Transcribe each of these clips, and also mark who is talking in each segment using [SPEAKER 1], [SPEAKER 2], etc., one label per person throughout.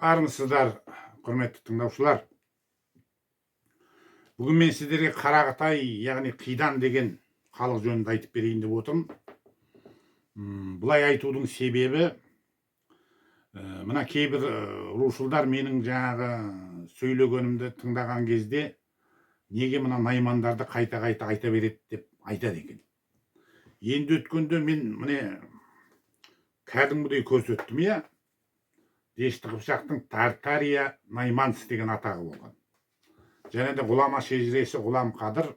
[SPEAKER 1] Армысыздар, құрметті тыңдаушылар. Бүгін мен сіздерге Қарақытай, яғни Қидан деген халық жөнінде айтып берейін деп отырмын. Бұлай айтудың себебі, мына кейбір рушылдар менің жаңағы сөйлегенімді тыңдаған кезде неге мына наймандарды қайта-қайта айта береді деп айтады екен. Енді өткенде мен міне кәдімгідей көрсеттім, иә. Дешті Қыпшақтың Тартария Найманс деген атағы болған. Және де ғұлама шежіресі Ғұлам Қадыр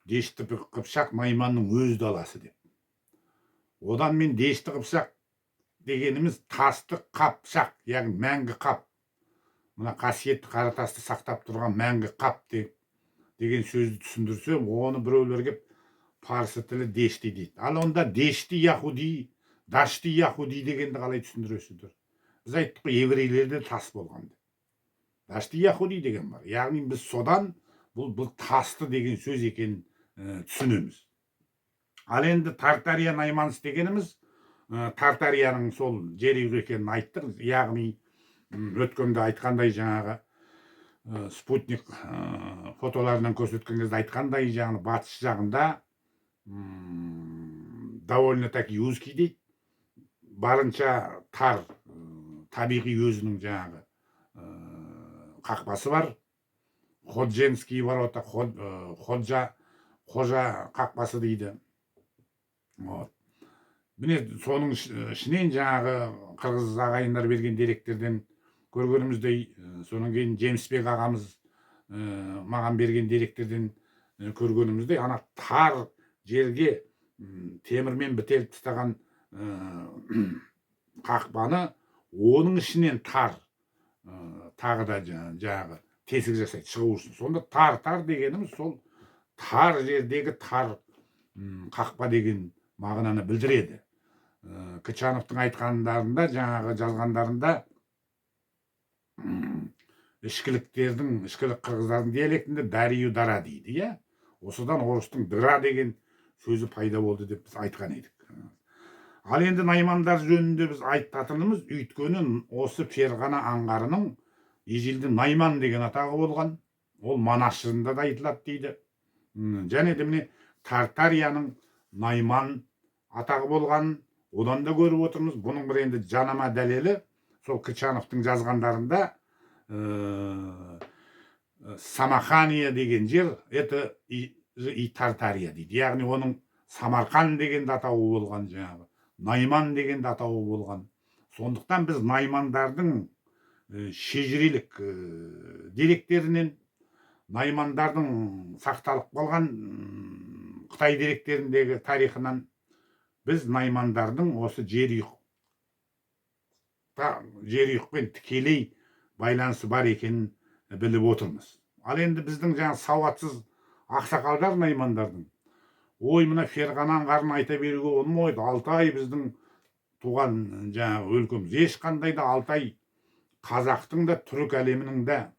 [SPEAKER 1] Дешті Қыпшақ Найманның өз даласы деп. Одан мен Дешті Қыпшақ дегеніміз тасты қапшақ, яғни мәңгі қап. Мына қасиетті қара тасты сақтап тұрған мәңгі қап деген сөзді түсіндірсем, оны біреулер кеп парсы тілі Дешті дейді. Ал онда Дешті Яхуди, Дашты Яхуди дегенді қалай түсіндіресіздер? Біз айттық қой, еврейлерде тас болған деп. Дашты Яхуди деген бар. Яғни біз содан бұл тасты деген сөз екенін түсінеміз. Ал енді Тартария Найманс дегеніміз Тартарияның сол жері екенін айттық. Яғни өткенде айтқандай жаңағы спутник фотоларынан көрсеткен кезде айтқандай жаңағы батыс жағында довольно таки узкий дейді. Барынша тар табиғи өзінің жаңағы қақпасы бар. Ходженский ворота, қожа қақпасы дейді. Міне соның ішінен жаңағы қырғыз ағайындар берген деректерден көргеніміздей, содан кейін Жемісбек ағамыз маған берген деректерден көргеніміздей, ана тар жерге темірмен бітеліп тастаған қақпаны оның ішінен тар тағы да жаңағы тесік жасайды шығу үшін. Сонда тар дегеніміз сол тар жердегі тар қақпа деген мағынаны білдіреді. Кычановтың айтқандарында, жаңағы жазғандарында ішкілік қырғыздардың диалектінде дарию дара дейді, иә. Осыдан орыстың дыра деген сөзі пайда болды деп біз айтқан едік. Ал енді наймандар жөнінде біз айтатынымыз, өйткені осы Ферғана аңғарының ежелде Найман деген атағы болған. Ол Манас жырында да айтылады дейді. Және де міне Тартарияның Найман атағы болған, одан да көріп отырмыз. Бұның бір енді жанама дәлелі сол Кычановтың жазғандарында Самахания деген жер, это и Тартария дейді. Яғни оның Самарқан деген атауы болған, жаңағы Найман деген атауы болған. Сондықтан біз наймандардың шежірелік деректерінен, наймандардың сақталып қалған Қытай деректеріндегі тарихынан біз наймандардың осы жерұйықпен тікелей байланысы бар екенін біліп отырмыз. Ал енді біздің жаңа сауатсыз ақсақалдар наймандардың, ой, мына Ферғана аңғарын айта беруге болмайды. Алтай біздің туған жаңағы өлкеміз. Ешқандай да Алтай қазақтың да түрік әлемінің де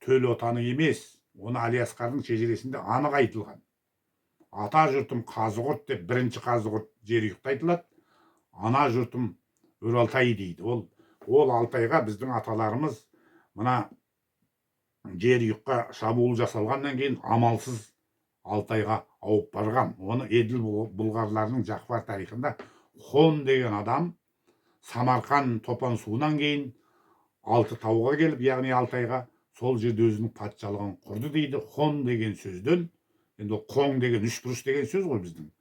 [SPEAKER 1] төл отаны емес. Оны Алиасқардың шежіресінде анық айтылған. Ата жұртым Қазығұрт деп бірінші Қазығұрт жерұйықта айтылады. Ана жұртым Өр-Алтай дейді. Ол Алтайға біздің аталарымыз мына жерұйыққа шабуыл жасалғаннан кейін амалсыз Алтайға ауып барған. Оны Еділ бұлғарларының Жақфар тарихында Хон деген адам Самарқан топан суынан кейін Алты тауға келіп, яғни Алтайға, сол жерде өзінің патшалығын құрды дейді. Хон деген сөзден, енді қоң деген үшбұрыш деген сөз ғой біздің.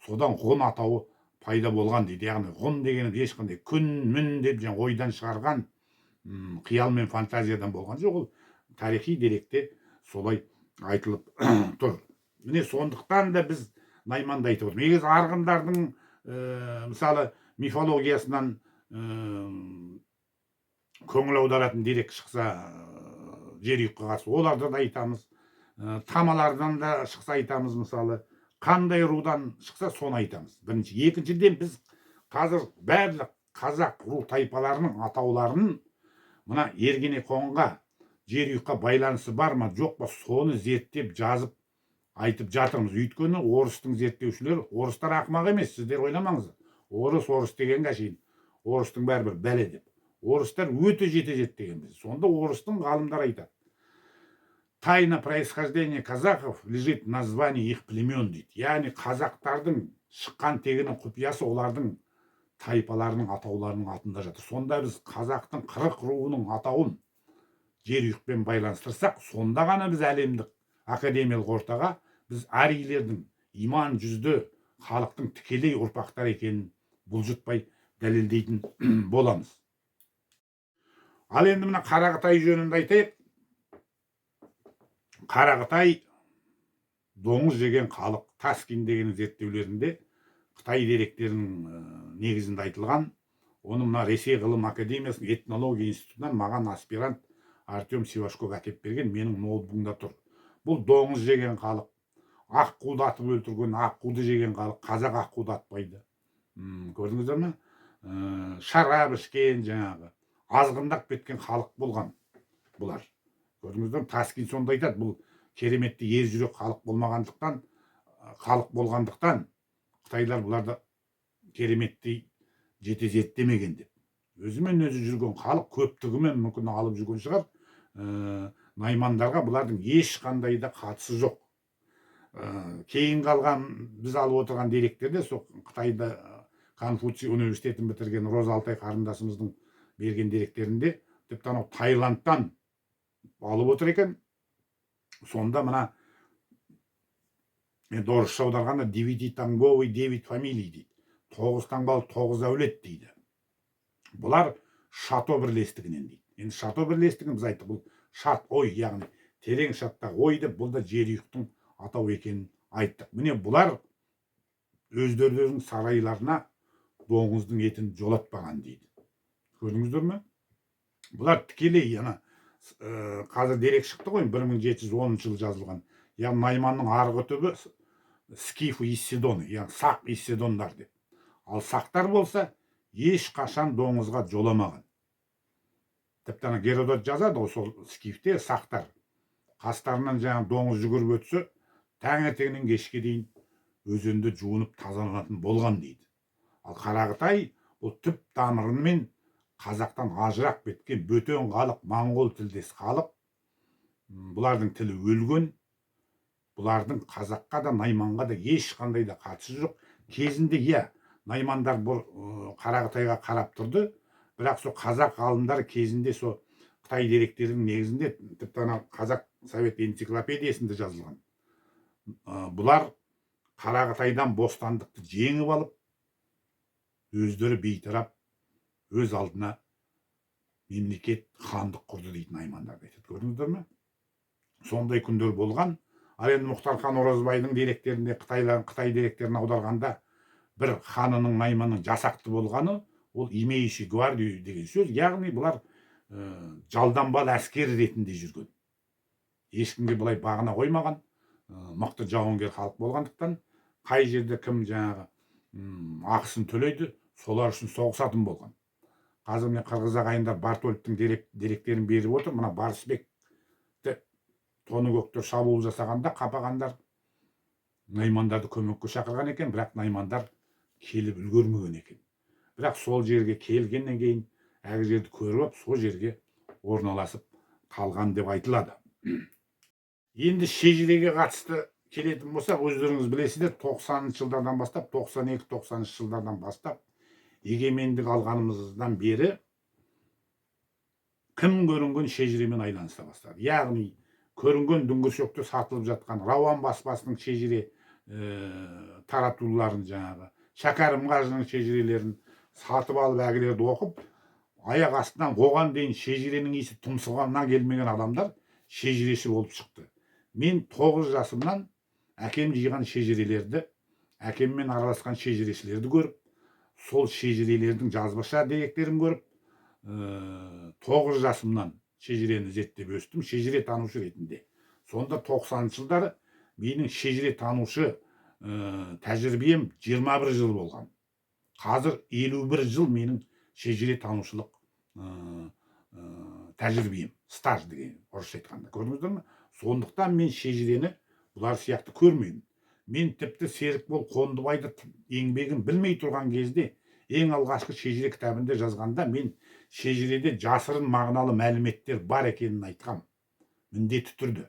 [SPEAKER 1] Содан Хон атауы пайда болған дейді. Яғни Хон деген ешқандай күн, мін деп ойдан шығарған қиял мен фантазиядан болған жоқ. Ол тарихи деректе солай айтылып тұр. Міне сондықтан да біз найманды айтып отырмыз. Егер арғындардың мысалы мифологиясынан көңіл аударатын дерек шықса жерұйыққа қарсы, оларды да айтамыз. Тамалардан да шықса айтамыз, мысалы. Қандай рудан шықса соны айтамыз. Бірінші. Екіншіден біз қазір барлық қазақ ру тайпаларының атауларын мына Ергенеконға, жерұйыққа байланысы бар ма, жоқ па, соны зерттеп жазып айтып жатырмыз. Өйткені орыстың зерттеушілері, орыстар ақымақ емес, сіздер ойламаңыздар. Орыс дегенге шейін орыстың бәрібір бәле деп. орыстар өте жете деген біз. Сонда орыстың ғалымдар айтады. Тайна происхождения казахов лежит в названии их племен дейді. Яғни қазақтардың шыққан тегінің құпиясы олардың тайпаларының атауларының атында жатыр. Сонда біз қазақтың 40 руының атауын жерұйықпен байланыстырсақ, сонда ғана біз әлемдік академиялық ортаға біз арийлердің иман жүзді халықтың тікелей ұрпақтар екенін бұлжытпай дәлелдейтін боламыз. Ал енді мына Қарақытай жөнінде айтайық. Қарақытай доңыз жеген халық. Таскин деген зерттеулерінде Қытай деректерінің негізінде айтылған. Оны мына Ресей ғылым академиясының этнология институтынан маған аспирант Артем Сивашков әкеп берген, менің ноутбугымда тұр. Бұл доңыз жеген халық. Аққуды атып өлтірген, аққуды жеген халық. Қазақ аққуды атпайды. Көрдіңіздер ме? Шарап ішкен, жаңағы азғындап кеткен халық болған бұлар. Көрдіңіздер ме? Таскин сонда айтады, бұл кереметті ер жүрек халық болғандықтан Қытайлар бұларды кереметті жете зерттемеген деп. Өзімен өзі жүрген халық көптігімен мүмкін алып жүрген шығар. Наймандарға бұлардың ешқандай да қатысы жоқ. Кейін қалған біз алып отырған деректерде сол Қытайда Конфуций университетін бітірген Роза Алтай қарындасымыздың берген деректерінде тіпті анау Таиландтан алып отыр екен. Сонда мына енді орысша аударғанда 9 танговый 9 фамилий дейді. 9 таңбалы 9 әулет дейді. Бұлар шато бірлестігінен дейді. Енді шато бірлестігін біз айттық, бұл шат ой, яғни терең шаттағы ой деп, бұл да жерұйықтың атау екенін айттық. Міне бұлар өздерінің сарайларына доңыздың етін жолатпаған дейді. Көрдіңіздер ме? Бұлар тікелей, қазір дерек шықты ғой, 1710 жылы жазылған. Яғни Найманның арғы түбі Скиф Исседоны, яғни сақ Исседондар деп. Ал сақтар болса ешқашан доңызға жоламаған. Тіпті Геродот жазады, сол Скифте сақтар қастарынан жаңағы доңыз жүгіріп өтсе, таңертеңнен кешке дейін өзенді жуынып тазаланатын болған дейді. Ал Қарақытай бұл түп тамырымен қазақтан ажырақ кеткен бөтен халық, моңғол тілдес халық. Бұлардың тілі өлген. Бұлардың қазаққа да Найманға да ешқандай да қатысы жоқ. Кезінде Наймандар бұл Қарақытайға қарап тұрды, бірақ сол қазақ ғалымдары кезінде сол Қытай деректерінің негізінде тіпті қазақ совет энциклопедиясында жазылған. Бұлар Қарақытайдан бостандықты жеңіп алып, өздері бейтарап өз алдына мемлекет хандық құрды дейді Наймандар айтады. Көрдіңіздер ме? Сондай күндер болған. Ал енді Мұхтархан Оразбайдың деректерінде, Қытай деректерін аударғанда бір ханының Найманның жасақты болғаны, ол имеющий гвардию деген сөз. Яғни бұлар жалданбал әскер ретінде жүрген. Ешкімге бұлай бағына қоймаған, мықты жауынгер халық болғандықтан, қай жерде кім жаңағы ақысын төлейді, солар үшін соғысатын болған. Қазір мен қырғыз ағайындар Бартольдтың деректерін беріп отыр. Мына Барысбекті тоны көктер шабуыл жасағанда қапағандар Наймандарды көмекке шақырған екен, бірақ Наймандар келіп үлгермеген екен. Бірақ сол жерге келгеннен кейін әр жерді көріп, сол жерге орналасып қалған деп айтылады. Енді шежіреге қатысты келетін болсақ, өздеріңіз білесіздер, 90-шы жылдардан бастап, 92-90-шы жылдардан бастап егемендік алғанымыздан бері кім көрінген шежіремен айланыса бастады. Яғни көрінген дүңгіршекте сатылып жатқан Рауан баспасының шежіре таратуларын, жаңағы Шәкәрім қажының шежірелерін сатып алып әгілерді оқып, аяқ астынан оған дейін шежіренің иісі тұмсығаннан келмеген адамдар шежіреші болып шықты. Мен 9 жасымнан әкем жиған шежірелерді, әкеммен араласқан шежірешілерді көріп, сол шежірелердің жазбаша деректерін көріп, 9 жасымнан шежірені зерттеп өстім, шежіре танушы ретінде. Сонда 90-шы жылдары менің шежіре танушы тәжірибем 21 жыл болған. Қазір 51 жыл менің шежіре танушылық тәжірибем, стаж деген орысша айтқанда. Көрдіңіздер ме? Сондықтан мен шежірені бұлар сияқты көрмеймін. Мен тіпті Серікбол Қондыбайды еңбегін білмей тұрған кезде ең алғашқы шежіре кітабында жазғанда мен шежіреде жасырын мағыналы мәліметтер бар екенін айтқам, міндетті түрде.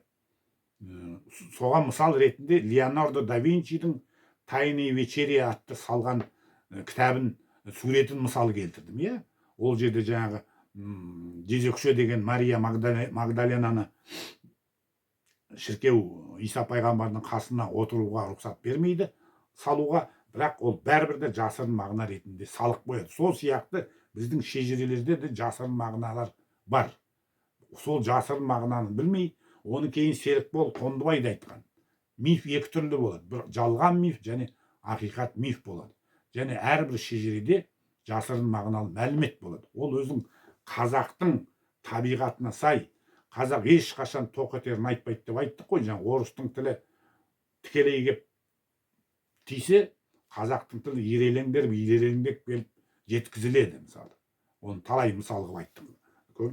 [SPEAKER 1] Соған мысал ретінде Леонардо да Винчидің «Тайные вечери» атты салған кітабын, суретін мысал келтірдім. Иә, ол жерде жаңағы жезөкше деген Мария Магдаленаны шіркеу Иса пайғамбардың қасына отыруға рұқсат бермейді, салуға, бірақ ол бәрібір де жасырын мағына ретінде салып қояды. Сол сияқты біздің шежірелерде де жасырын мағыналар бар. Сол жасырын мағынаны білмей, оны кейін Серікбол Қондыбай да айтқан. Миф екі түрлі болады. Бір жалған миф және ақиқат миф болады. Және әрбір шежіреде жасырын мағыналы мәлімет болады. Ол өзің қазақтың табиғатына сай, қазақ ешқашан тоқетерін айтпайды деп айттық қой. Жаңа орыстың тілі тікелей кеп тисе, қазақтың тілі ирелеңдеп келіп жеткізіледі мысалы. Оны талай мысал қылып айттым.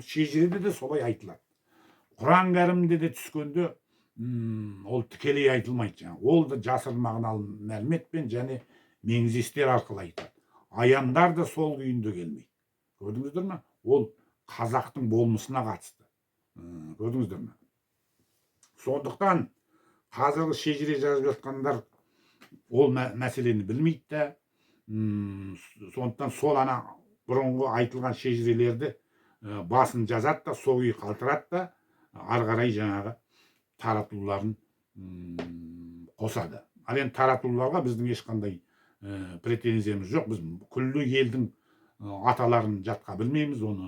[SPEAKER 1] Шежіреде де солай айтылады. Құран кәрімде де түскенде ол тікелей айтылмайды. Жаңа ол да жасырын мағыналы мәліметпен және меңзестер арқылы айтылады. Аяндар да сол күйінде келмейді. Көрдіңіздер ме? Ол қазақтың болмысына қатысты. Көрдіңіздер ме? Сондықтан қазіргі шежіре жазып жатқандар ол мәселені білмейді да, сондықтан сол ана бұрынғы айтылған шежірелерді басын жазады да, сол күйі қалтырады да, ары қарай жаңағы таратуларын қосады. Ал енді таратуларға біздің ешқандай претензиямыз жоқ. Біз күллі елдің аталарын жатқа білмейміз, оны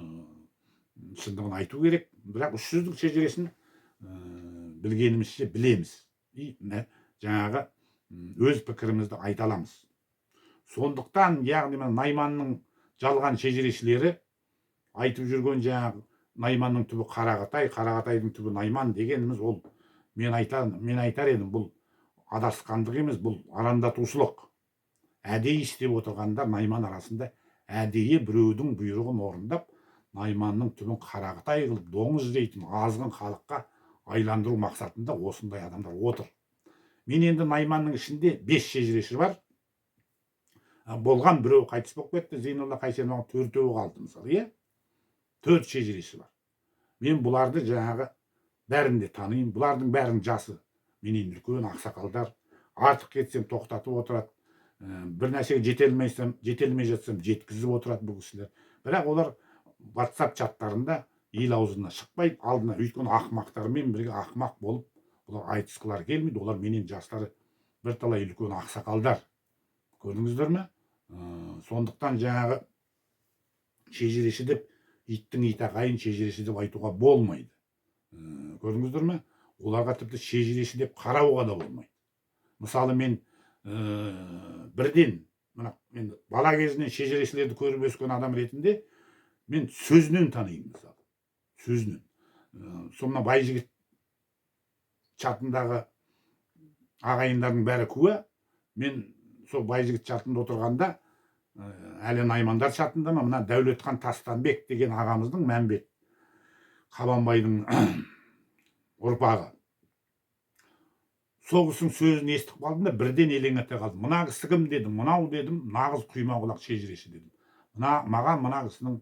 [SPEAKER 1] шындығын айту керек. Бірақ 300-дік шежіресін білгенімізше білеміз. Жаңағы өз пікірімізді айта аламыз. Сондықтан, яғни Найманның жалған шежірешілері айтып жүрген жаңағы Найманның түбі Қарағатай, Қарағатайдың түбі Найман дегеніміз, ол мен айтар едім, бұл адасқандық емес, бұл арандатушылық. Әдейі істеп отырғандар Найман арасында әдейі біреудің бұйрығын орындап, Найманның түбін Қарағатай қылып, доңыз жейтін азғын халыққа айландыру мақсатында осындай адамдар отыр. Мен енді Найманның ішінде 5 шежіреші бар. Болған біреу қайтыс болып кетті, Зейнолла Қайсеновның 4-еуі қалды мысалы, иә? 4 шежіреші бар. Мен бұларды жаңағы бәрін де танимын. Бұлардың бәрінің жасы менен үлкен ақсақалдар. Артық кетсем тоқтатып отырады. Бір нәрсеге жетелмей жатсам жеткізіп отырады бұл кісілер. Бірақ олар WhatsApp чаттарында ел аузына шықпайды, алдына, өйткені ақымақтармен бірге ақымақ болып, бұлар айтысқылар келмейді. Олар менен жастары бірталай үлкен ақсақалдар. Көрдіңіздер ме? Сондықтан жаңағы шежіреші деп, иттің итағайын шежіреші деп айтуға болмайды. Көрдіңіздер ме? Оларға тіпті шежіреші деп қарауға да болмайды. Мысалы мен бірден, мен бала кезінен шежірешілерді көріп өскен адам ретінде, мен сөзінен танимын мысалы. Сөзінен. Сонда Байжігіт чатындағы ағайындардың бәрі куә. Мен сол Байжігіт чатында отырғанда, әлі Наймандар чатында ма, мына Дәулетхан Тастанбек деген ағамыздың, Мәмбет Қабанбайдың ұрпағы. Сол кісінің сөзін естіп қалдым да, бірден елең ете қалдым. Мына кісі кім дедім, мынау дедім, нағыз құйма құлақ шежіреші дедім. Маған мына кісінің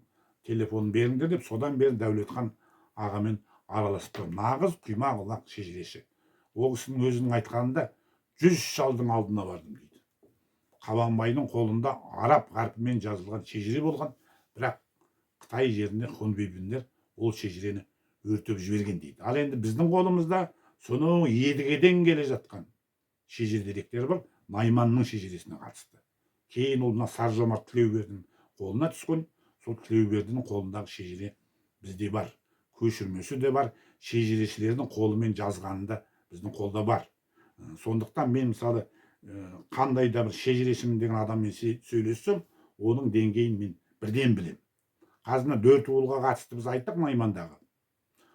[SPEAKER 1] телефонын беріңдер деп, содан бері Дәулетхан ағамен араласып тұрмын. Нағыз құйма құлақ шежіреші. Ол кісінің өзінің айтқанында 100 шалдың алдына бардым дейді. Қабанбайдың қолында араб қарпімен жазылған шежіре болған, бірақ Қытай жерінде хунвейбиндер ол шежірені өртеп жіберген дейді. Ал енді біздің қолымызда сонау едігеден келе жатқан шежіре деректері бар, Найманның шежіресіне қатысты. Кейін ол Саржомарт Тілеубердінің қолына түскен, сол Тілеубердінің қолындағы шежіре бізде бар. Көшірмесі де бар, шежірешілердің қолымен жазғанында біздің қолда бар. Сондықтан мен мысалы қандай да бір шежірешімін деген адаммен сөйлессем, оның деңгейін мен бірден білем. Қазір 4 ұлға қатысты біз айттық Наймандағы.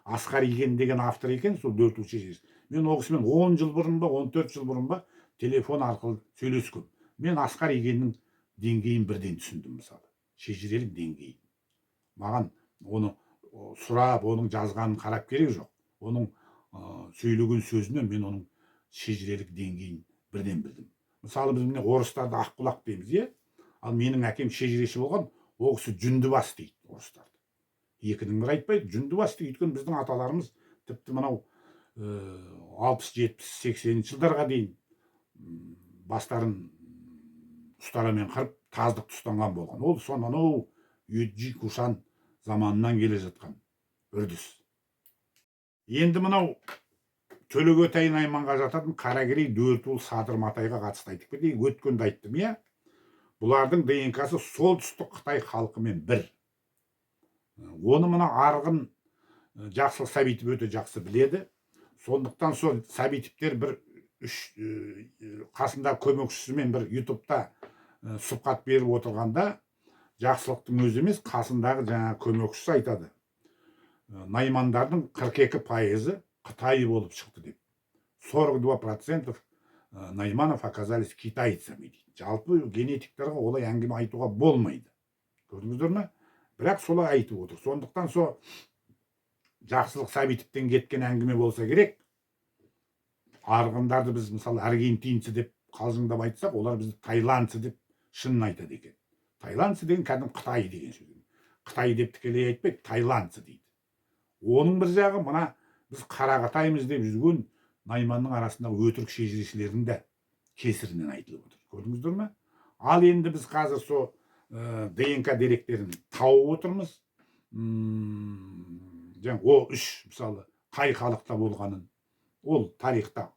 [SPEAKER 1] Асқар Иген деген автор екен, сол 4 ұл шежіресі. Мен ол кісімен 10 жыл бұрын ба, 14 жыл бұрын ба телефон арқылы сөйлескем. Мен Асқар Игеннің деңгейін бірден түсіндім мысалы. Шежірелік деңгейін. Маған оны сұрап, оның жазғанын қарап керек жоқ. Оның сөйлеген сөзінен мен оның шежірелік деңгейін бірден білдім. Мысалы біз міне орыстарды аққұлақ дейміз, е? Ал менің әкем шежіреші болған, ол кісі жүндібас дейді орыстарды. Екінің бірі айтпайды, жүндібас дейді. Өйткені біздің аталарымыз тіпті мынау 60-70-80 жылдарға дейін бастарын ұстарамен қырып таздықты ұстанған болған. Ол сонанау Юджи Кушан заманынан келе жатқан үрдіс. Енді мынау Төлегөтай Найманға жататын Қаракерей, Дөртуыл, Садыр Матайға қатысты айтып кетейік. Өткенде айттым, иә. Бұлардың ДНК-сы солтүстік Қытай халқымен бір. Оны мына Арғын Жақсылық Сәбитов өте жақсы біледі. Сондықтан сол Сәбитовтер бір қасында көмекшісімен бір ютубта сұхбат беріп отырғанда Жақсылықтың өзі емес, қасындағы жаңа көмекшісі айтады. Наймандардың 42% Қытай болып шықты деп. 42% найманов оказались китайцами дейді. Жалпы генетиктерге олай әңгіме айтуға болмайды. Көрдіңіздер ме? Бірақ солай айтып отыр. Сондықтан сол Жақсылық Сәбитовтен кеткен әңгіме болса керек. Арғындарды біз мысалы аргентинцы деп қалжыңдап айтсақ, олар бізді тайландцы деп шынын айтады екен. Тайландцы деген кәдімгі Қытай деген сөз. Қытай деп тікелей айтпайды, тайландцы дейді. Оның бір жағы мына біз қарақатаймыз деп жүрген найманның арасындағы өтірік шежірешілердің де кесірінен айтылып отыр. Көрдіңіздер ме? Ал енді біз қазір сол ДНК деректерін тауып отырмыз. О үш мысалы қай халықта болғанын, ол тарихта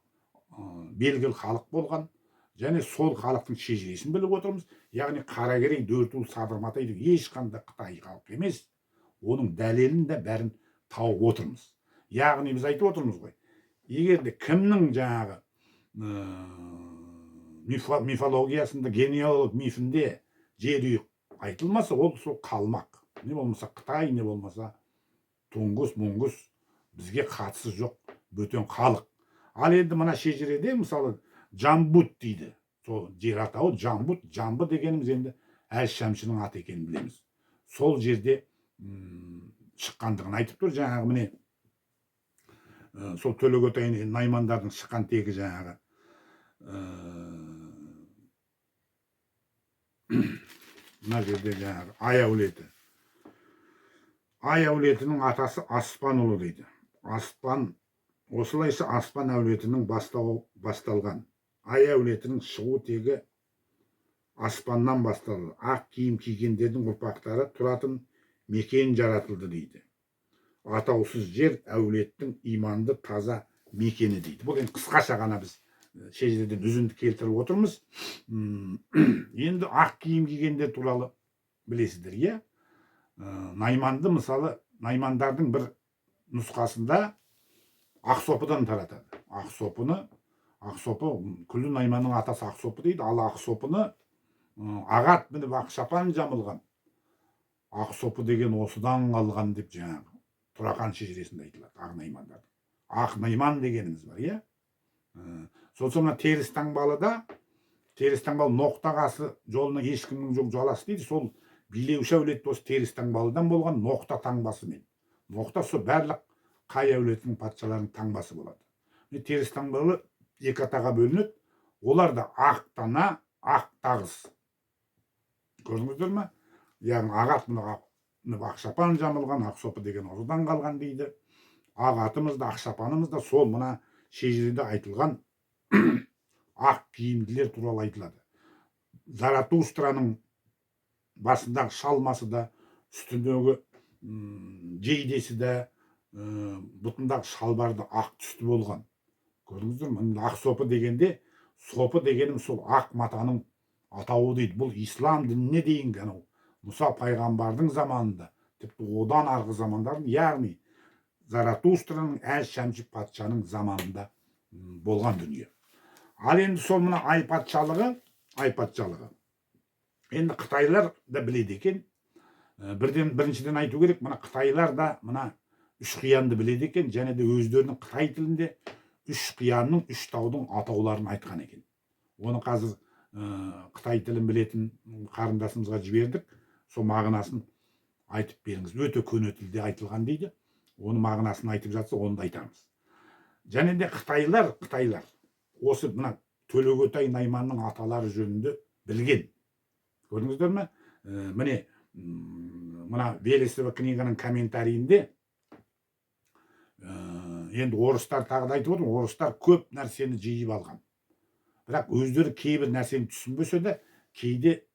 [SPEAKER 1] белгілі халық болған, және сол халықтың шежіресін біліп отырмыз. Яғни Қаракерей, Дөртуыл, Садыр Матай деп ешқандай Қытай халық емес. Оның дәлелін де бәрін тауып отырмыз. Яғни біз айтып отырмыз ғой, егер де кімнің жаңағы мифологиясында, генеалог мифінде жерүйек айтылмаса, ол сол қалмақ. Не болмаса Қытай, не болмаса Туңғыс, Мұңғыс бізге қатысы жоқ бөтен халық. Ал енді мына шежіреде мысалы Жамбут дейді. Сол жер атауы Жамбут. Жамбы дегеніміз енді Әз Шәмшінің аты екенін білеміз. Сол жерде шыққандығын айтып тұр. Жаңағы міне сол Төлегөтай наймандардың шыққан тегі жаңағы мына жерде жаңағы Ай әулеті. Ай әулетінің атасы Аспан ұлы дейді. Аспан, осылайша Аспан әулетінің басталған. Ай әулетінің шығу тегі аспаннан басталды. Ақ киім кигендердің ұрпақтары тұратын мекен жаратылды дейді. Атаусыз жер әулеттің иманды таза мекені дейді. Бұл енді қысқаша ғана біз шежіреден үзінді келтіріп отырмыз. Енді ақ киім кигендер туралы білесіздер, иә? Найманды мысалы, наймандардың бір нұсқасында Ақсопыдан таратады. Ақсопы, күллі найманның атасы Ақсопы дейді. Ал Ақсопыны ағат мініп Ақшапан жамылған. Ақсопы деген осыдан қалған деп жаңағы Турахан шежіресінде айтылады. Ақ наймандардың. Ақ найман дегеніміз бар, иә? Сосын теріс таңбалыда, теріс таңбалы ноқтағасы жолына ешкімнің жоқ жаласы дейді. Сол билеуші әулет осы теріс таңбалыдан болған ноқта таңбасымен. Ноқта сол барлық қай әулетінің патшаларының таңбасы болады. Теріс таңбалы екі атаға бөлінеді. Олар да ақ тана, ақ тағыз. Көрдіңіздер ме? Яғни ағат мініп Ақшапан жамылған, Ақсопы деген осыдан қалған дейді. Ағатымыз да, Ақшапанымыз да сол мына шежіреде айтылған ақ киімділер туралы айтылады. Заратустраның басындағы шалмасы да, үстіндегі жейдесі де, бұтындағы шалбарды ақ түсті болған. Көрдіңіздер ме? Ақсопы дегенде, сопы дегенім сол ақ матаның атауы дейді. Бұл ислам дініне дейінгі Мұса пайғамбардың заманында, тіпті одан арғы замандардың, яғни Заратустраның Әз Шәмші патшаның заманында болған дүние. Ал енді сол мына ай патшалығы. Енді Қытайлар да біледі екен. Біріншіден айту керек, мына Қытайлар да мына үш қиянды біледі екен, және де өздерінің Қытай тілінде үш қиянның, үш таудың атауларын айтқан екен. Оны қазір Қытай тілін білетін қарындасымызға жібердік. Сол мағынасын айтып беріңіз. Өте көне тілде айтылған дейді. Оны мағынасын айтып жатса, оны да айтамыз. Және де Қытайлар осы мына Төлегөтай найманның аталары жөнінде білген. Көрдіңіздер ме? Міне мына Велесова книганың комментарийінде енді орыстар тағы да айтып отыр, орыстар көп нәрсені жиып алған. Бірақ өздері кейбір нәрсені түсінбесе де, кейде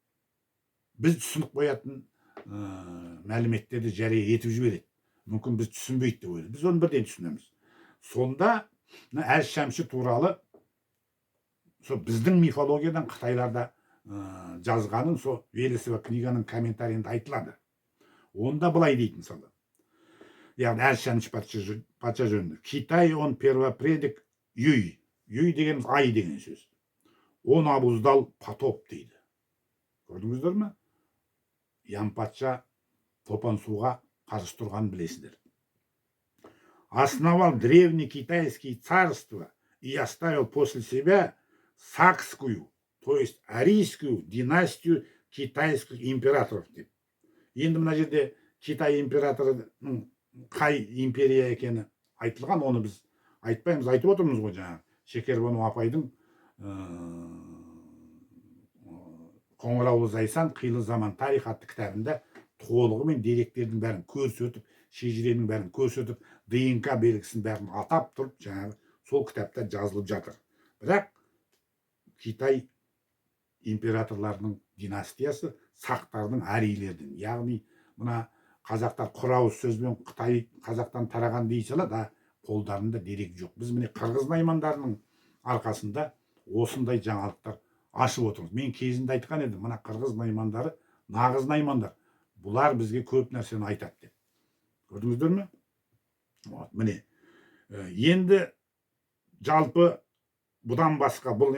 [SPEAKER 1] біз түсініп қоятын мәліметтерді жария етіп жібереді. Мүмкін біз түсінбейді деп ойлаймыз. Біз оны бірден түсінеміз. Сонда әз шәмші туралы сол біздің мифологиядан қытайларда жазғанын сол Велесова книганың комментарийінде айтылады. Онда былай дейді мысалы. Яғни әз шәмші патша жөнінде. Китай он первопредок Юй. Юй дегеніміз ай деген сөз. Он обуздал потоп дейді. Көрдіңіздер ме? Ян патша топан суға қарсы тұрғанын білесіздер. Основал древний китайский царство и оставил после себя сакскую, то есть арийскую династию китайских императоров деп. Енді мына жерде Китай императорының қай империя екені айтылған, оны біз айтпаймыз, айтып отырмыз ғой жаңағы. Шекербану апайдың Қоңыраулы Зайсан қилы заман тарих атты кітабында толығымен деректердің бәрін көрсетіп, шежіренің бәрін көрсетіп, ДНК белгісін бәрін атап тұрып, жаңағы сол кітапта жазылып жатыр. Бірақ Китай императорларының династиясы сақтардың әрийлердің, яғни мына қазақтар құрауыз сөзбен Қытай қазақтан тараған дей салады, қолдарында дерек жоқ. Біз міне қырғыз наймандарының арқасында осындай жаңалықтар ашып отырмыз. Мен кезінде айтқан едім, мына қырғыз наймандары нағыз наймандар. Бұлар бізге көп нәрсені айтады деп. Көрдіңіздер ме? Міне. Енді жалпы бұдан басқа бұл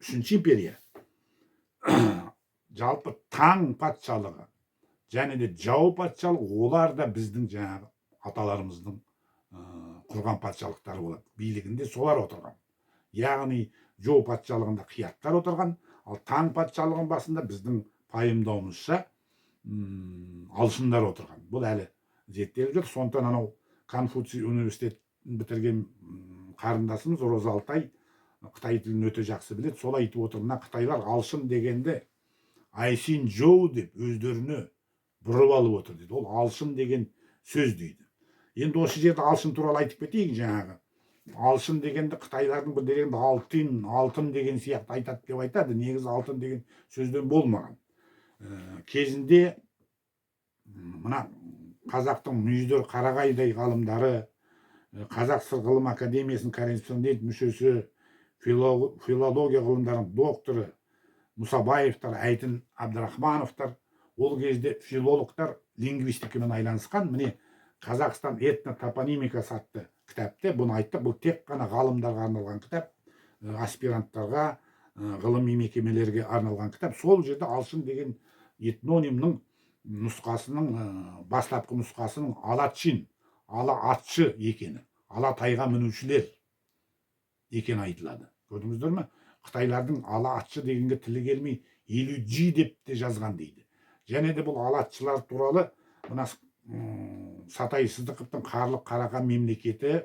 [SPEAKER 1] үшінші империя. Жалпы таң патшалығы және де жау патшалығы, олар да біздің жаңағы аталарымыздың құрған патшалықтары болады. Билігінде солар отырған. Яғни жау патшалығында қияттар отырған, ал таң патшалығының басында біздің пайымдауымызша ағылшындар отырған. Бұл әлі зерттеліп жүр. Сондықтан анау Конфуций университетін бітірген қарындасымыз Роза Алтай Қытай тілін өте жақсы біледі. Сол айтып отыр, мына қытайлар ағылшын дегенде айсин жоу деп өздеріне бұрып алып отыр дейді. Ол ағылшын деген сөз дейді. Енді осы жерде ағылшын туралы айтып кетейік. Жаңағы ағылшын дегенде қытайлардың бір дегенде алтын деген сияқты айтады деп айтады. Негізі алтын деген сөзден болмаған. Кезінде мына қазақтың мүйіздер Қарағайдай ғалымдары, Қазақ Сыр ғылым академиясының корреспондент мүшесі, филология ғылымдарының докторы Мұсабаевтар, Әйтін Абдрахмановтар, ол кезде филологтар лингвистикамен айланысқан. Міне Қазақстан этнотопонимикасы атты кітапте бұны айтты. Бұл тек қана ғалымдарға арналған кітап, аспиранттарға, ғылыми мекемелерге арналған кітап. Сол жерде ағылшын деген этнонимнің нұсқасының, бастапқы нұсқасының алатшин, ала атшы екені, ала тайға мінушілер екені айтылады. Көрдіңіздер ме? Қытайлардың ала атшы дегенге тілі келмей, елуджи деп те жазған дейді. Және де бұл ала атшылар туралы мына Сатай Сыздықовтың Қарлық Қарахан мемлекеті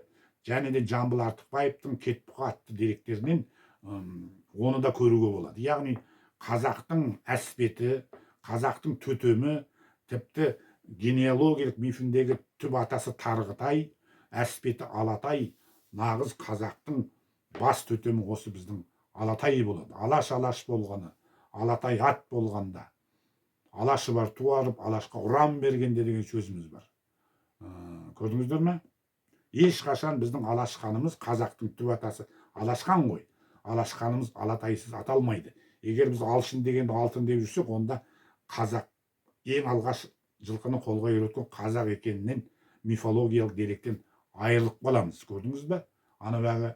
[SPEAKER 1] және де Жамбыл Артықбаевтың Кетбұқа атты деректерінен оны да көруге болады. Яғни қазақтың әспеті, қазақтың төтемі, тіпті генеалогиялық мифіндегі түп атасы Тарғытай, әспеті Алатай, нағыз қазақтың бас төтемі осы біздің Алатай болады. Алаш болғаны, Алатай ат болғанда, алашы бар туарып, алашқа ұран бергенде деген сөзіміз бар. Көрдіңіздер ме? Ешқашан біздің Алашханымыз, қазақтың түп атасы Алашхан ғой. Алашханымыз Алатайсыз аталмайды. Егер біз алшын дегенді алтын деп жүрсек, онда қазақ ең алғаш жылқыны қолға үйреткен қазақ екенінен мифологиялық деректен айырылып қаламыз. Көрдіңіз бе? Ана бағы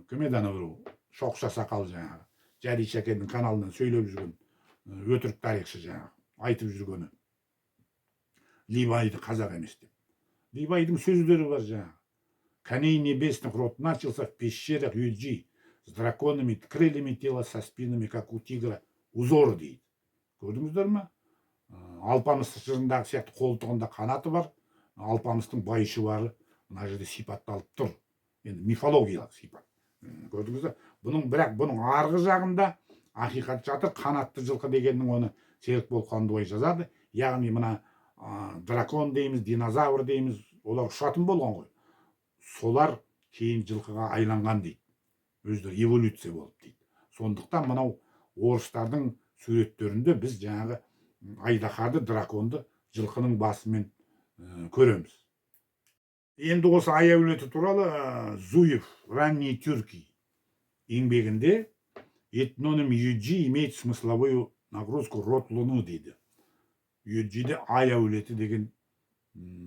[SPEAKER 1] кім еді ана біреу шоқша сақал жаңағы Жәди Шәкеннің каналынан сөйлеп жүрген өтірік тарихшы жаңағы айтып жүргені Либайды қазақ емес деп. Либайдың сөздері бар жаңағы. Коней небесных род начался в пещерах Юджи с драконами, крыльями тела, со спинами, как у тигра, узор дейді. Көрдіңіздер ме? Алпамыс жырындағы сияқты қолтығында қанаты бар. Алпамыстың бай шұбары мына жерде сипатталып тұр. Енді мифологиялық сипат. Көрдіңіздер? Бірақ бұның арғы жағында ақиқат жатыр. Қанатты жылқы дегеннің оны Серік Болқандыбай жазады. Яғни мына дракон дейміз, динозавр дейміз, олар ұшатын болған ғой. Солар кейін жылқыға айланған дейді. Өздері эволюция болып дейді. Сондықтан мынау орыстардың суреттерінде біз жаңағы айдаһарды, драконды жылқының басымен көреміз. Енді осы ай әулеті туралы Зуев ранний тюрки еңбегінде этноним Юджи имеет смысловую нагрузку род Луну дейді. Юджиде ай әулеті деген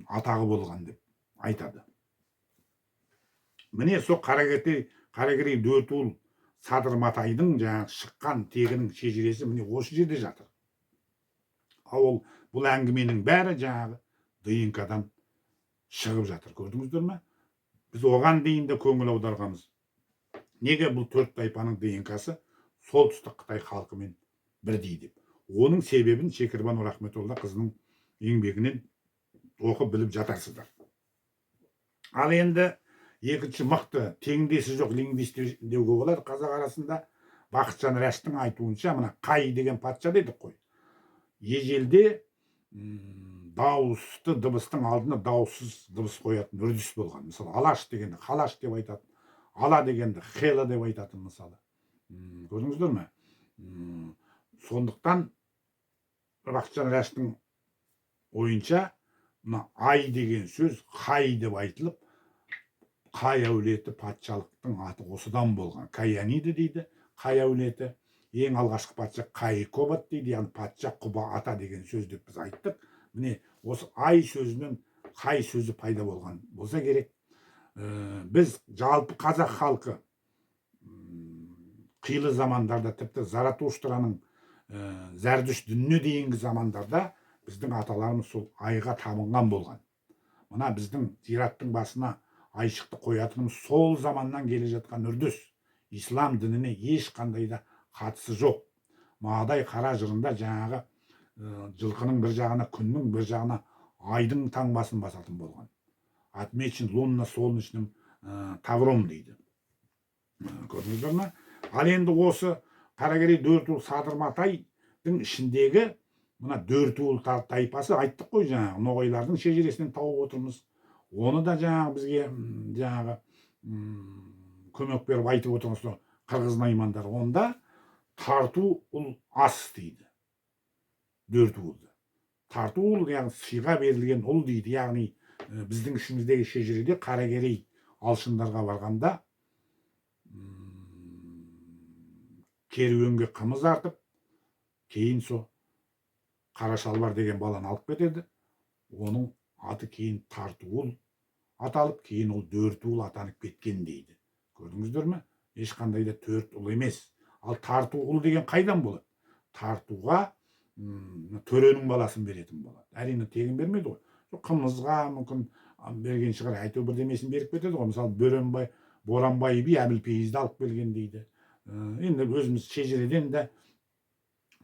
[SPEAKER 1] атағы болған деп айтады. Міне сол қаракерей дөтуыл Садырматайдың жаңағы шыққан тегінің шежіресі міне осы жерде жатыр. Ол бұл әңгіменің бәрі жаңағы ДНК-дан шығып жатыр. Көрдіңіздер ме? Біз оған дейін де көңіл аударғанбыз. Неге бұл төрт тайпаның ДНК-сы солтүстік Қытай халқымен бірдей деп. Оның себебін Шекербану Рахметолла қызының еңбегінен оқып біліп жатарсыздар. Ал енді екінші мықты теңдесі жоқ лингвист деуге болады қазақ арасында Бақытжан Рәштің айтуынша, мына Қай деген патша дедік қой. Ежелде дауысты дыбыстың алдына дауыссыз дыбыс қоятын үрдіс болған. Мысалы, алаш дегенді қалаш деп айтатын, ала дегенді хела деп айтатын мысалы. Көрдіңіздер ме? Сондықтан Бақытжан Рәштің ойынша мына ай деген сөз Қай деп айтылып, Қай әулеті патшалықтың аты осыдан болған. Каяниді дейді Қай әулеті. Ең алғашқы патша Қайкобат дейді, яғни патша құба ата деген сөз деп біз айттық. Міне осы ай сөзінен Қай сөзі пайда болған болса керек. Біз жалпы қазақ халқы қилы замандарда, тіпті Заратуштраның Зәрдүш дініне дейінгі замандарда біздің аталарымыз сол айға табынған болған. Мына біздің зираттың басына айшықты қоятынымыз сол заманнан келе жатқан үрдіс. Ислам дініне ешқандай да қатысы жоқ. Мағдай қара жырында жаңағы жылқының бір жағына күннің, бір жағына айдың таңбасын басатын болған. Отмечен лунно солнечным тавром дейді. Көрдіңіздер ме? Ал енді осы қаракерей дөтуыл Садырматайдың ішіндегі мына дөтуыл тайпасы айттық қой, жаңағы ноғайлардың шежіресінен тауып отырмыз. Оны да жаңағы бізге жаңағы көмек беріп айтып отырмыз қырғыз наймандар. Онда тарту ұл ас дейді. Дөтуылды. Тарту ұл яғни сыйға берілген ұл дейді. Яғни біздің ішіміздегі шежіреде қаракерей алшындарға барғанда керуенге қымыз артып, кейін со қара шалбар деген баланы алып кетеді. Оның аты кейін Тартуыл аталып, кейін ол Дөтуыл атанып кеткен дейді. Көрдіңіздер ме? Ешқандай да төрт ұл емес. Ал Тартуыл деген қайдан болады? Тартуға төренің баласын беретін болады. Әрине тегін бермейді ғой. Қымызға мүмкін берген шығар, әйтеу бірдемесін беріп кетеді ғой. Мысалы, Боранбай би Әбілпейізді алып келген дейді. Енді өзіміз шежіреден де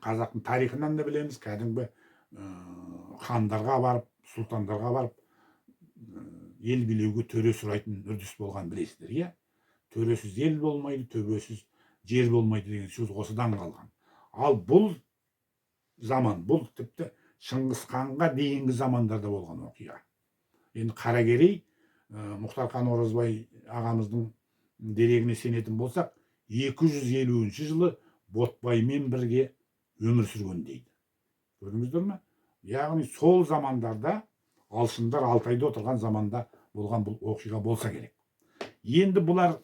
[SPEAKER 1] қазақтың тарихынан да білеміз, кәдімгі хандарға барып, сұлтандарға барып ел билеуге төре сұрайтын үрдіс болған білесіздер, иә? Төресіз ел болмайды, төбесіз жер болмайды деген сөз осыдан қалған. Ал бұл заман, бұл тіпті Шыңғыс ханға дейінгі замандарда болған оқиға. Енді қаракерей Мұхтархан Оразбай ағамыздың дерегіне сенетін болсақ, 250 жылы Ботбаймен бірге өмір сүрген дейді. Көрдіңіздер ме? Яғни сол замандарда алшындар Алтайда отырған заманда болған бұл оқиға болса керек. Енді бұлар,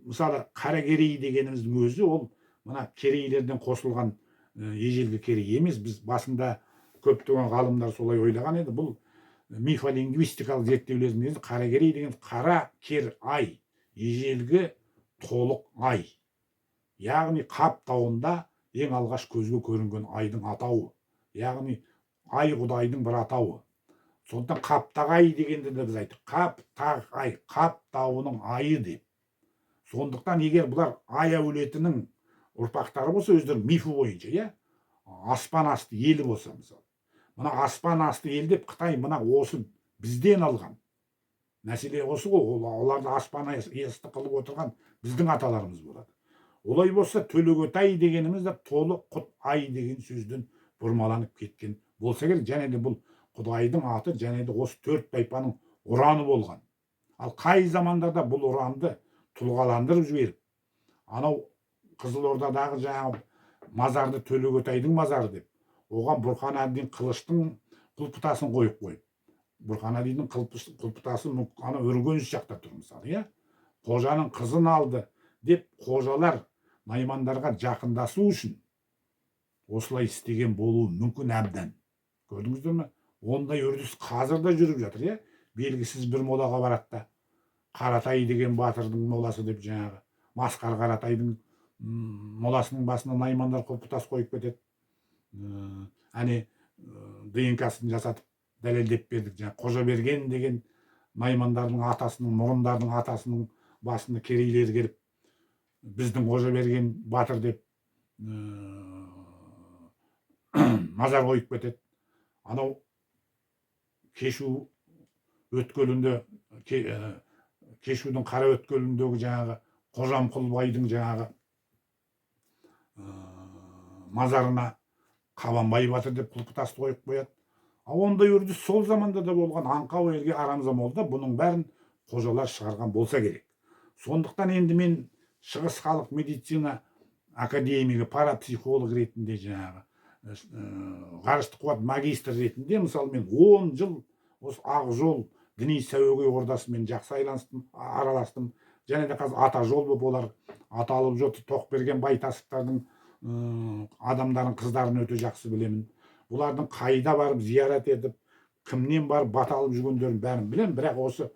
[SPEAKER 1] мысалы, қаракерей дегеніміздің өзі, ол мына керейлерден қосылған ежелгі керей емес. Біз басында көптеген ғалымдар солай ойлаған еді. Бұл мифолингвистикалық зерттеулердің негізінде қаракерей деген қара кер ай, ежелгі толық ай. Яғни Қап тауында ең алғаш көзге көрінген айдың атауы. Яғни ай құдайдың бір атауы. Сондықтан Қаптақ ай дегенде де біз айттық. Қаптақ ай, Қап тауының айы деп. Сондықтан егер бұлар ай әулетінің ұрпақтары болса, өздері мифі бойынша, иә, аспан асты елі болса, мысалы, мына аспан асты ел деп Қытай мына осы бізден алған мәселе осы ғой. Оларды аспан асты қылып отырған біздің аталарымыз болады. Олай болса Төлөгөтай дегенimiz de толы құт ай деген сөзден бұрмаланып кеткен болса керек. Және де бұл Құдайдың аты, және де осы 4 тайпаның ұраны болған. Ал қай замандарда бұл ұранды тұлғаландырып жіберіп, анау Қызылордадағы жаңағы мазарды Төлөгөтайдың мазары деп, оған Бұрхан-ад-Дин Қылыштың құлпытасын қойып қойып, Бұрхан-ад-Диннің құлпытасы ана Үргеніш жақта тұр мысалы, иә? Қожаның қызын алды деп қожалар наймандарға жақындасу үшін осылай істеген болуы мүмкін әбден. Көрдіңіздер ме? Ондай үрдіс қазір де жүріп жатыр, иә? Белгісіз бір молаға барады да, Қаратай деген батырдың моласы деп жаңағы Масқар Қаратайдың моласының басына наймандар құлпытас қойып кетеді. Әне ДНК-сын жасатып дәлелдеп бердік. Жаңағы Қожаберген деген наймандардың атасының, мұрындардың атасының басына керейлер келіп, біздің Қожаберген батыр деп мазар қойып кетеді. Анау Кешу өткелінде, Кешудің қара өткеліндегі жаңағы Қожамқұлбайдың жаңағы мазарына Қабанбай батыр деп құлпытасты қойып қояды. Ондай үрдіс сол заманда да болған. Аңқау елге Арамза молда бұның бәрін қожалар шығарған болса керек. Сондықтан енді мен Шығыс халық медицина академигі, парапсихолог ретінде жаңағы ғарыштық қуат магистр ретінде, мысалы мен 10 жыл осы Ақжол діни сәуегей ордасымен жақсы араластым. Және де қазір ата жол болып олар аталып жүр. Тоқберген Байтасовтардың адамдарын, қыздарын өте жақсы білемін. Бұлардың қайда барып зиярат етіп, кімнен барып бата алып жүргендерін бәрін білемін. Бірақ осы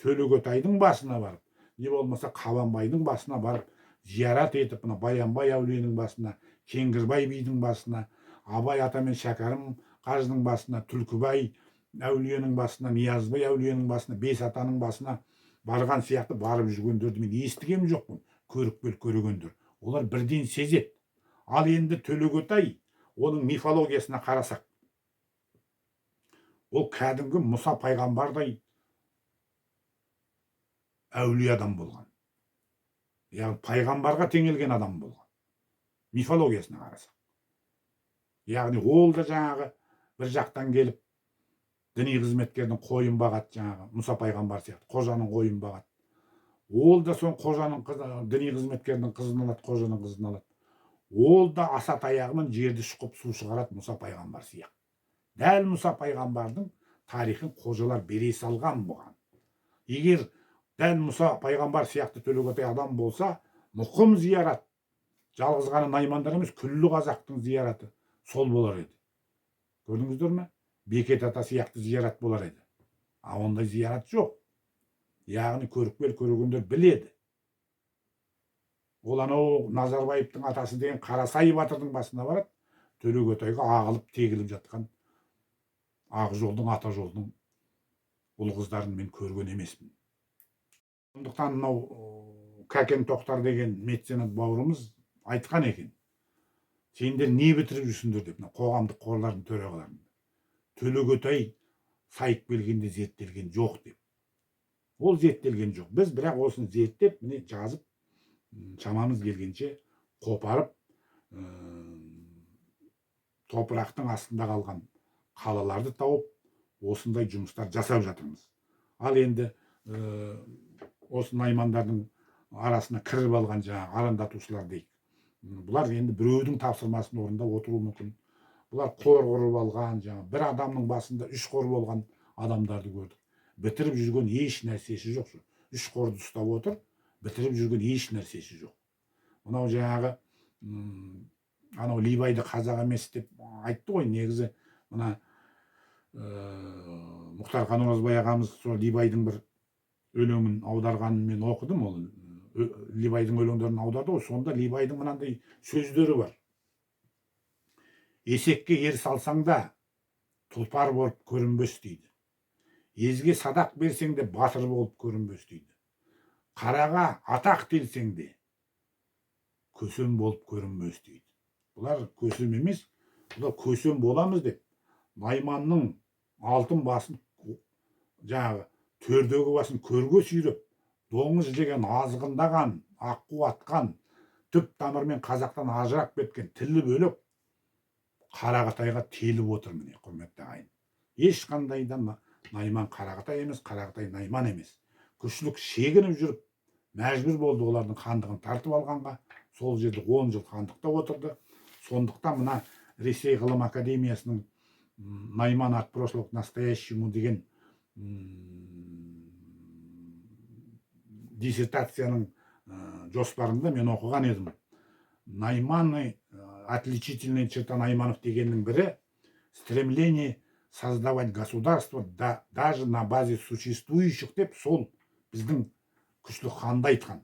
[SPEAKER 1] Төлөгөтайдың басына барып, не болмаса Қабанбайдың басына барып зиярат етіп, Баянбай әулиенің басына, Кеңгірбай бидің басына, Абай ата мен Шәкәрім қажының басына, Түлкібай әулиенің басына, Ниязбай әулиенің басына, Бес атаның басына барған сияқты барып жүргендерді мен естігем жоқпын. Көрікпел көргендер. Олар бірден сезеді. Ал енді Төлөгөтай, оның мифологиясына қарасақ, ол кәдімгі Мұса пайғамбардай әулие адам болған. Яғни пайғамбарға теңелген адам болған. Мифологиясына қарасақ. Яғни ол да жаңағы бір жақтан келіп діни қызметкердің қойын бағады, жаңағы Мұса пайғамбар сияқты қожаның қойын бағады. Ол да соң қожаның діни қызметкердің қызын алады, қожаның қызын алады. Ол да аса таяғымен жерді шұқып су шығарады, Мұса пайғамбар сияқты. Дәл Мұса пайғамбардың тарихын қожалар бере салған бұған. Егер дәл Мұса пайғамбар сияқты Төлөгөтай адам болса, мұқым зиярат, жалғыз ғана наймандар емес, күллі қазақтың зияраты сол болар еді. Көрдіңіздер ме? Бекет ата сияқты зиярат болар еді. Ондай зиярат жоқ. Яғни көрікпел көргендер біледі. Ол анау Назарбаевтың атасы деген Қарасай батырдың басына барады, Төлөгөтайға ағылып тегіліп жатқан Ақжолдың, ата жолдың ұл қыздарын мен көрген емеспін. Сондықтан мынау Кәкен Тоқтар деген меценат бауырымыз айтқан екен, сендер не бітіріп жүрсіңдер деп, қоғамдық қорлардың төрағаларында. Төлөгөтай сайып келгенде зерттелген жоқ деп. Ол зерттелген жоқ. Біз бірақ осыны зерттеп, міне жазып, шамамыз келгенше қопарып, топырақтың астында қалған қалаларды тауып, осындай жұмыстар жасап жатырмыз. Ал енді осы наймандардың арасына кіріп алған жаңағы арандатушылар дейік. Бұлар енді біреудің тапсырмасын орындап отыруы мүмкін. Бұлар қор құрып алған, жаңағы бір адамның басында 3 қор болған адамдарды көрдік. Бітіріп жүрген еш нәрсесі жоқ. 3 қорды ұстап отыр, бітіріп жүрген еш нәрсесі жоқ. Мынау жаңағы анау Либайды қазақ емес деп айтты ғой. Негізі мына Мұхтархан Оразбай ағамыз сол Либайдың бір өлеңін аударғанын мен оқыдым. Ол Либайдың өлеңдерін аударды ғой. Сонда Либайдың мынандай сөздері бар. Есекке ер салсаң да тұлпар болып көрінбес дейді. Езге садақ берсең де батыр болып көрінбес дейді. Қараға атақ делсең де көсем болып көрінбес дейді. Бұлар көсем емес, бұлар көсем боламыз деп найманның алтын басын, жаңағы төрдегі басын көрге сүйреп, доңыз жеген, азғындаған, аққу атқан, түп тамырмен қазақтан ажырап кеткен тілі бөлек Қарақытайға теліп отыр міне, құрметті ағайын. Ешқандай да Найман Қарақытай емес, Қарақытай Найман емес. Күшлік шегініп жүріп, мәжбүр болды олардың хандығын тартып алғанға. Сол жерде 10 жыл хандықта отырды. Сондықтан мына Ресей ғылым академиясының Найман от прошлого к настоящему деген диссертацияның жоспарында мен оқыған едім. Найманы, отличительная черта Найманов дегеннің бірі, стремление создавать государство даже на базе существующих деп сол біздің күшлік ханды айтқан,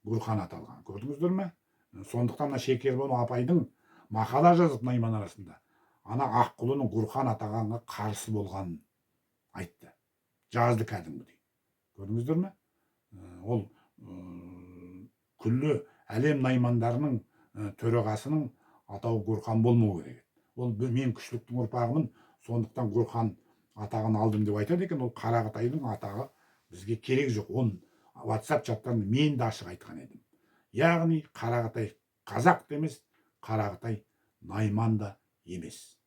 [SPEAKER 1] Гурхан аталған. Көрдіңіздер ме? Сондықтан Шекербану апайдың мақала жазып Найман арасында ана Аққұлының Гурхан атағанға қарсы болғанын айтты. Жазды кәдімгідей. Көрдіңіздер ме? Ол күллі әлем наймандарының төрағасының атауы Гурхан болмау керек. Ол мен күшліктің ұрпағымын, сондықтан Гурхан атағын алдым деп айтады екен. Ол Қарақытайдың атағы бізге керек жоқ. Оны WhatsApp чаттарында мен де ашық айтқан едім. Яғни Қарақытай қазақ та емес, Қарақытай Найман да емес.